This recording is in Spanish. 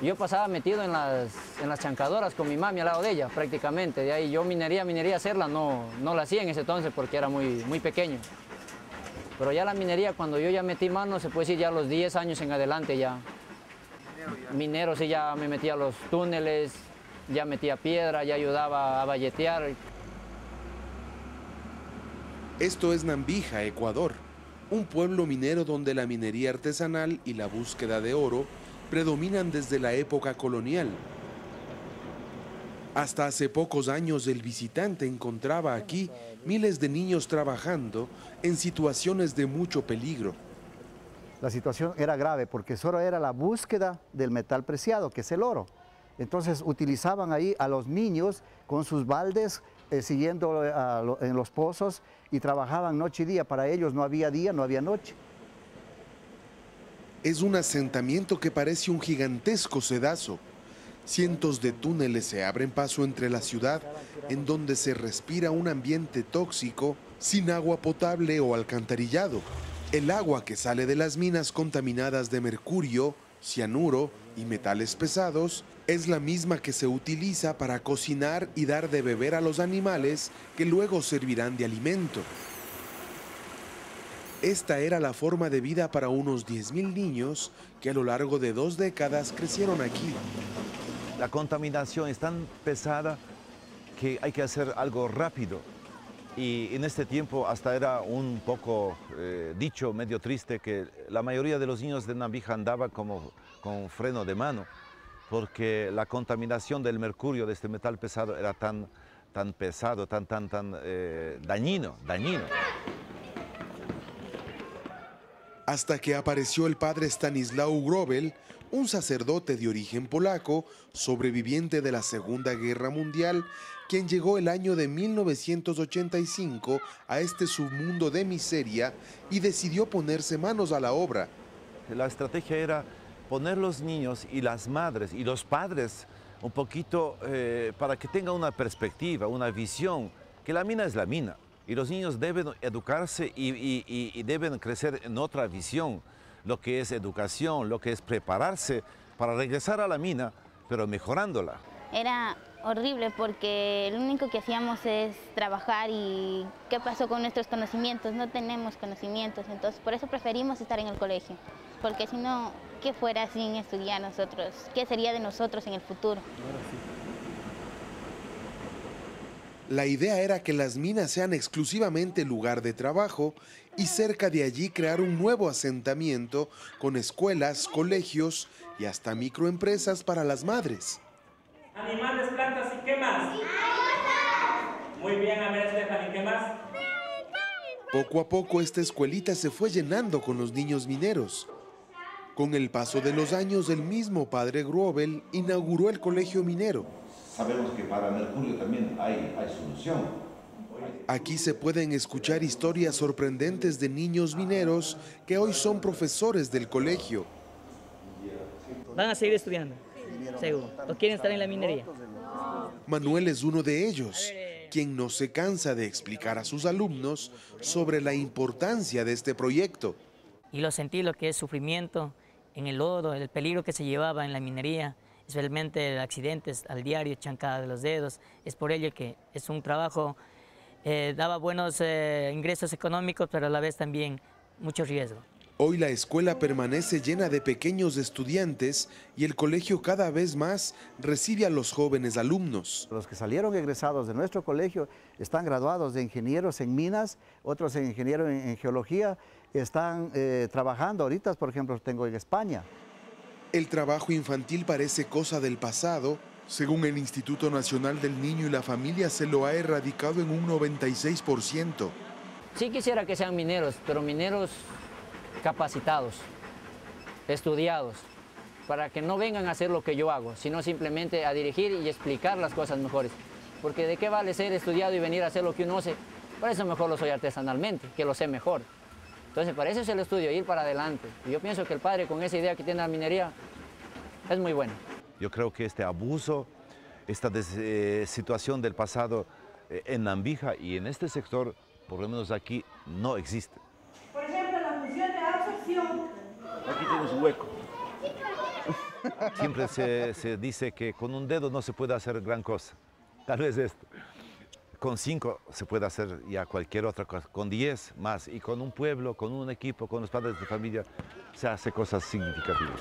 Yo pasaba metido en las chancadoras con mi mami al lado de ella, prácticamente. De ahí yo minería hacerla, no la hacía en ese entonces porque era muy pequeño. Pero ya la minería, cuando yo ya metí mano, se puede decir ya a los 10 años en adelante ya. Minero, sí, ya me metía a los túneles, ya metía piedra, ya ayudaba a valletear. Esto es Nambija, Ecuador, un pueblo minero donde la minería artesanal y la búsqueda de oro predominan desde la época colonial. Hasta hace pocos años el visitante encontraba aquí miles de niños trabajando en situaciones de mucho peligro. La situación era grave porque solo era la búsqueda del metal preciado, que es el oro. Entonces utilizaban ahí a los niños con sus baldes, siguiendo en los pozos, y trabajaban noche y día. Para ellos no había día, no había noche. Es un asentamiento que parece un gigantesco sedazo. Cientos de túneles se abren paso entre la ciudad, en donde se respira un ambiente tóxico, sin agua potable o alcantarillado. El agua que sale de las minas contaminadas de mercurio, cianuro y metales pesados es la misma que se utiliza para cocinar y dar de beber a los animales que luego servirán de alimento. Esta era la forma de vida para unos 10.000 niños que a lo largo de 2 décadas crecieron aquí. La contaminación es tan pesada que hay que hacer algo rápido. Y en este tiempo hasta era un poco dicho, medio triste, que la mayoría de los niños de Nambija andaban como con freno de mano, porque la contaminación del mercurio, de este metal pesado, era tan pesado, tan dañino. Hasta que apareció el padre Stanislaw Grobel, un sacerdote de origen polaco, sobreviviente de la Segunda Guerra Mundial, quien llegó el año de 1985 a este submundo de miseria y decidió ponerse manos a la obra. La estrategia era poner los niños y las madres y los padres un poquito para que tengan una perspectiva, una visión, que la mina es la mina. Y los niños deben educarse y deben crecer en otra visión, lo que es educación, lo que es prepararse para regresar a la mina, pero mejorándola. Era horrible porque lo único que hacíamos es trabajar y ¿qué pasó con nuestros conocimientos? No tenemos conocimientos, entonces por eso preferimos estar en el colegio, porque si no, ¿qué fuera sin estudiar nosotros? ¿Qué sería de nosotros en el futuro? La idea era que las minas sean exclusivamente lugar de trabajo y cerca de allí crear un nuevo asentamiento con escuelas, colegios y hasta microempresas para las madres. Animales, plantas y qué más. Muy bien, a ver, Stephanie, ¿qué más? Poco a poco esta escuelita se fue llenando con los niños mineros. Con el paso de los años, el mismo padre Grobel inauguró el colegio minero. Sabemos que para mercurio también hay solución. Aquí se pueden escuchar historias sorprendentes de niños mineros que hoy son profesores del colegio. ¿Van a seguir estudiando? Seguro. ¿O quieren estar en la minería? Manuel es uno de ellos, quien no se cansa de explicar a sus alumnos sobre la importancia de este proyecto. Y lo sentí lo que es sufrimiento en el lodo, el peligro que se llevaba en la minería, especialmente accidentes al diario, chancada de los dedos. Es por ello que es un trabajo, daba buenos ingresos económicos, pero a la vez también mucho riesgo. Hoy la escuela permanece llena de pequeños estudiantes y el colegio cada vez más recibe a los jóvenes alumnos. Los que salieron egresados de nuestro colegio están graduados de ingenieros en minas, otros en ingenieros en geología, están trabajando ahorita, por ejemplo, tengo en España. El trabajo infantil parece cosa del pasado. Según el Instituto Nacional del Niño y la Familia, se lo ha erradicado en un 96%. Sí quisiera que sean mineros, pero mineros capacitados, estudiados, para que no vengan a hacer lo que yo hago, sino simplemente a dirigir y explicar las cosas mejores. Porque de qué vale ser estudiado y venir a hacer lo que uno hace, por eso mejor lo soy artesanalmente, que lo sé mejor. Entonces, para eso es el estudio, ir para adelante. Y yo pienso que el padre, con esa idea que tiene la minería, es muy bueno. Yo creo que este abuso, esta situación del pasado en Nambija y en este sector, por lo menos aquí, no existe. Por ejemplo, la función de absorción. Aquí tienes un hueco. siempre se dice que con un dedo no se puede hacer gran cosa. Tal vez esto. Con 5 se puede hacer ya cualquier otra cosa, con 10 más, y con un pueblo, con un equipo, con los padres de familia, se hace cosas significativas.